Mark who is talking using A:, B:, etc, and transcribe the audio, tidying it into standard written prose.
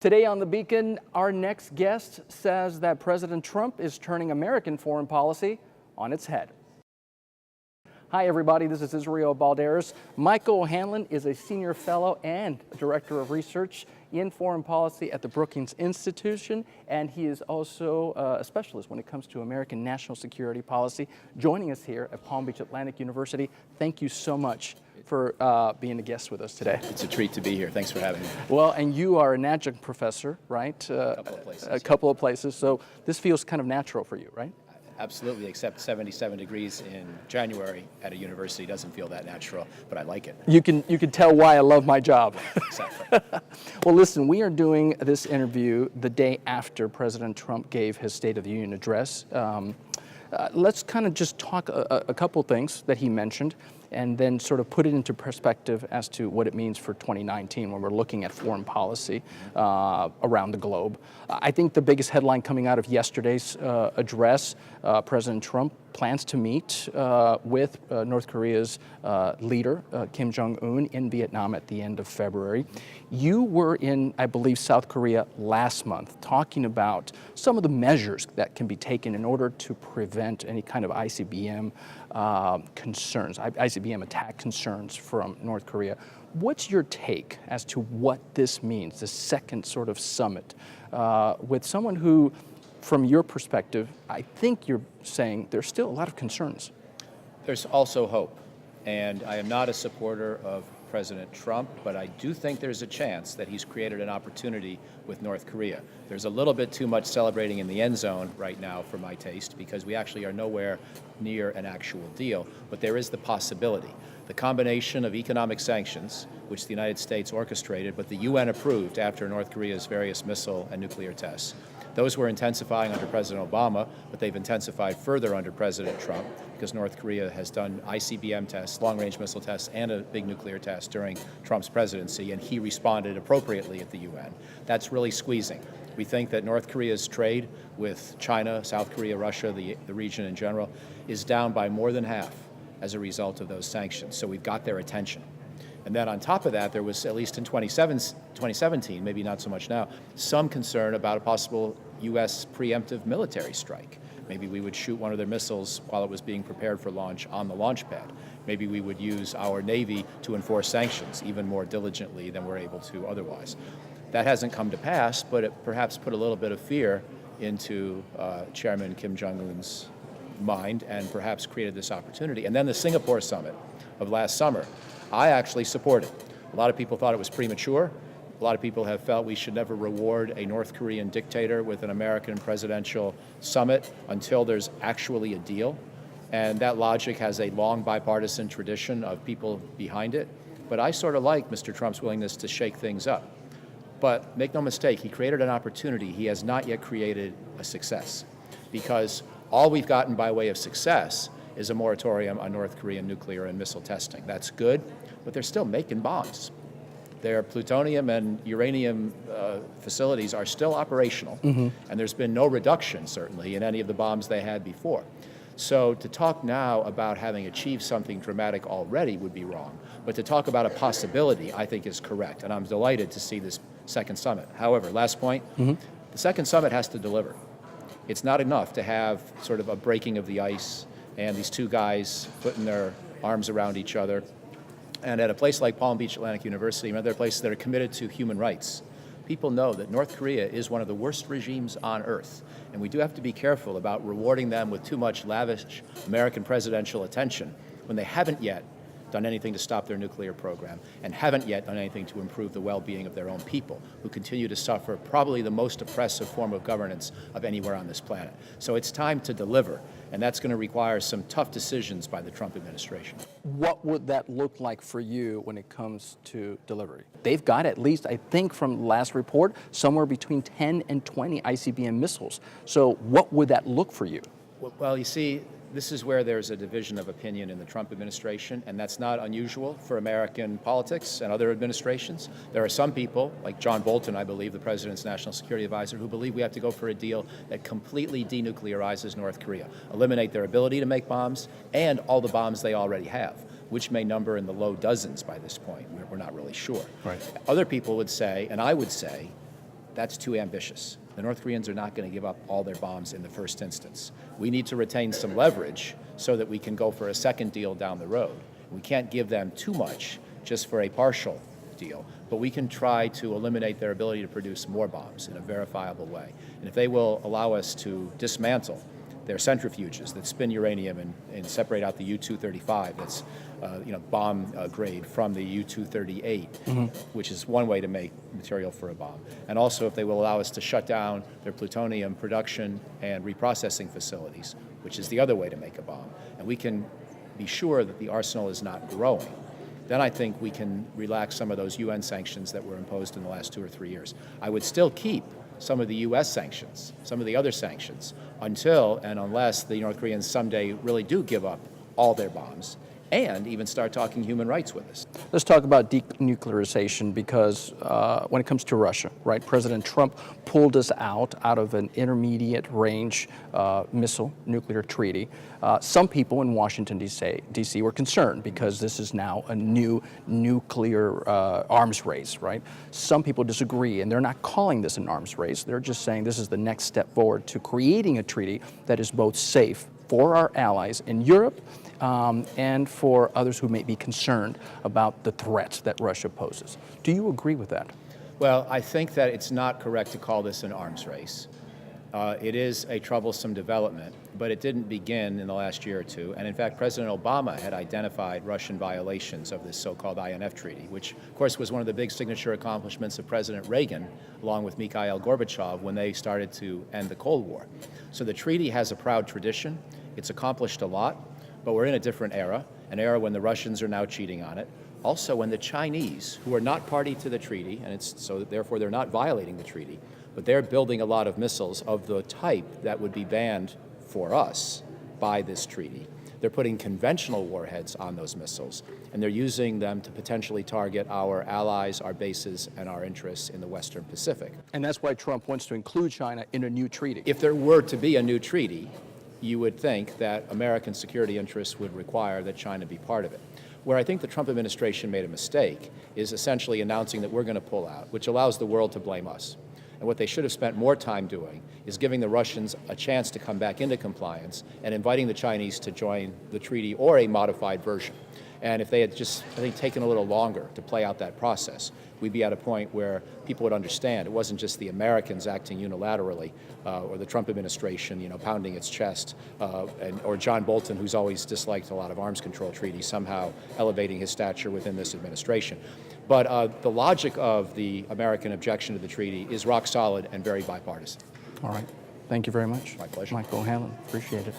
A: Today on The Beacon, our next guest says that President Trump is turning American foreign policy on its head. Hi, everybody. This is Israel Balderas. Michael O'Hanlon is a senior fellow and director of research in foreign policy at the Brookings Institution, and he is also a specialist when it comes to American national security policy. Joining us here at Palm Beach Atlantic University, thank you so much for being a guest with us today.
B: It's a treat to be here. Thanks for having me.
A: Well, and you are an adjunct professor, right?
B: A couple of places.
A: A couple of places. So this feels kind of natural for you, right?
B: Absolutely, except 77 degrees in January at a university doesn't feel that natural, but I like it.
A: You can tell why I love my job.
B: Exactly.
A: Well, listen, we are doing this interview the day after President Trump gave his State of the Union address. Let's kind of just talk a couple things that he mentioned and then sort of put it into perspective as to what it means for 2019 when we're looking at foreign policy around the globe. I think the biggest headline coming out of yesterday's address, President Trump plans to meet with North Korea's leader, Kim Jong Un, in Vietnam at the end of February. You were in, I believe, South Korea last month talking about some of the measures that can be taken in order to prevent any kind of ICBM concerns, ICBM attack concerns from North Korea. What's your take as to what this means, the second sort of summit, with someone who, from your perspective, I think you're saying there's still a lot of concerns?
B: There's also hope, and I am not a supporter of President Trump, but I do think there's a chance that he's created an opportunity with North Korea. There's a little bit too much celebrating in the end zone right now for my taste, because we actually are nowhere near an actual deal, but there is the possibility. The combination of economic sanctions, which the United States orchestrated, but the UN approved after North Korea's various missile and nuclear tests. Those were intensifying under President Obama, but they've intensified further under President Trump because North Korea has done ICBM tests, long-range missile tests, and a big nuclear test during Trump's presidency, and he responded appropriately at the UN. That's really squeezing. We think that North Korea's trade with China, South Korea, Russia, the region in general, is down by more than half as a result of those sanctions. So we've got their attention. And then on top of that, there was, at least in 2017, maybe not so much now, some concern about a possible U.S. preemptive military strike. Maybe we would shoot one of their missiles while it was being prepared for launch on the launch pad. Maybe we would use our Navy to enforce sanctions even more diligently than we're able to otherwise. That hasn't come to pass, but it perhaps put a little bit of fear into Chairman Kim Jong Un's mind and perhaps created this opportunity. And then the Singapore summit of last summer, I actually supported. A lot of people thought it was premature. A lot of people have felt we should never reward a North Korean dictator with an American presidential summit until there's actually a deal. And that logic has a long bipartisan tradition of people behind it. But I sort of like Mr. Trump's willingness to shake things up. But make no mistake, he created an opportunity. He has not yet created a success, because all we've gotten by way of success is a moratorium on North Korean nuclear and missile testing. That's good, but they're still making bombs. Their plutonium and uranium facilities are still operational, and there's been no reduction, certainly, in any of the bombs they had before. So to talk now about having achieved something dramatic already would be wrong, but to talk about a possibility, I think, is correct, and I'm delighted to see this second summit. However, last point, the second summit has to deliver. It's not enough to have sort of a breaking of the ice and these two guys putting their arms around each other. And at a place like Palm Beach Atlantic University and other places that are committed to human rights, people know that North Korea is one of the worst regimes on earth. And we do have to be careful about rewarding them with too much lavish American presidential attention when they haven't yet done anything to stop their nuclear program and haven't yet done anything to improve the well-being of their own people, who continue to suffer probably the most oppressive form of governance of anywhere on this planet. So it's time to deliver, and that's going to require some tough decisions by the Trump administration.
A: What would that look like for you when it comes to delivery? They've got, at least, I think from the last report, somewhere between 10 and 20 ICBM missiles. So what would that look for you?
B: Well, you see, this is where there's a division of opinion in the Trump administration, and that's not unusual for American politics and other administrations. There are some people, like John Bolton, I believe, the president's national security advisor, who believe we have to go for a deal that completely denuclearizes North Korea, eliminate their ability to make bombs and all the bombs they already have, which may number in the low dozens by this point. We're not really sure.
A: Right.
B: Other people would say, and I would say, that's too ambitious. The North Koreans are not going to give up all their bombs in the first instance. We need to retain some leverage so that we can go for a second deal down the road. We can't give them too much just for a partial deal, but we can try to eliminate their ability to produce more bombs in a verifiable way. And if they will allow us to dismantle their centrifuges that spin uranium and separate out the U-235 that's bomb grade from the U-238, which is one way to make material for a bomb. And also if they will allow us to shut down their plutonium production and reprocessing facilities, which is the other way to make a bomb. And we can be sure that the arsenal is not growing. Then I think we can relax some of those UN sanctions that were imposed in the last 2 or 3 years. I would still keep some of the U.S. sanctions, some of the other sanctions, until and unless the North Koreans someday really do give up all their bombs and even start talking human rights with us.
A: Let's talk about denuclearization, because when it comes to Russia, right, President Trump pulled us out of an intermediate range missile nuclear treaty. Some people in Washington, D.C. were concerned because this is now a new nuclear arms race, right? Some people disagree, and they're not calling this an arms race. They're just saying this is the next step forward to creating a treaty that is both safe for our allies in Europe and for others who may be concerned about the threats that Russia poses. Do you agree with that?
B: Well, I think that it's not correct to call this an arms race. It is a troublesome development, but it didn't begin in the last year or two. And in fact, President Obama had identified Russian violations of this so-called INF Treaty, which, of course, was one of the big signature accomplishments of President Reagan, along with Mikhail Gorbachev, when they started to end the Cold War. So the treaty has a proud tradition. It's accomplished a lot, but we're in a different era, an era when the Russians are now cheating on it. Also, when the Chinese, who are not party to the treaty, and so therefore they're not violating the treaty, but they're building a lot of missiles of the type that would be banned for us by this treaty. They're putting conventional warheads on those missiles, and they're using them to potentially target our allies, our bases, and our interests in the Western Pacific.
A: And that's why Trump wants to include China in a new treaty.
B: If there were to be a new treaty, you would think that American security interests would require that China be part of it. Where I think the Trump administration made a mistake is essentially announcing that we're going to pull out, which allows the world to blame us. And what they should have spent more time doing is giving the Russians a chance to come back into compliance and inviting the Chinese to join the treaty or a modified version. And if they had just, I think, taken a little longer to play out that process, we'd be at a point where people would understand it wasn't just the Americans acting unilaterally or the Trump administration, pounding its chest, or John Bolton, who's always disliked a lot of arms control treaties, somehow elevating his stature within this administration. But the logic of the American objection to the treaty is rock solid and very bipartisan.
A: All right. Thank you very much.
B: My pleasure.
A: Michael O'Hanlon. Appreciate it.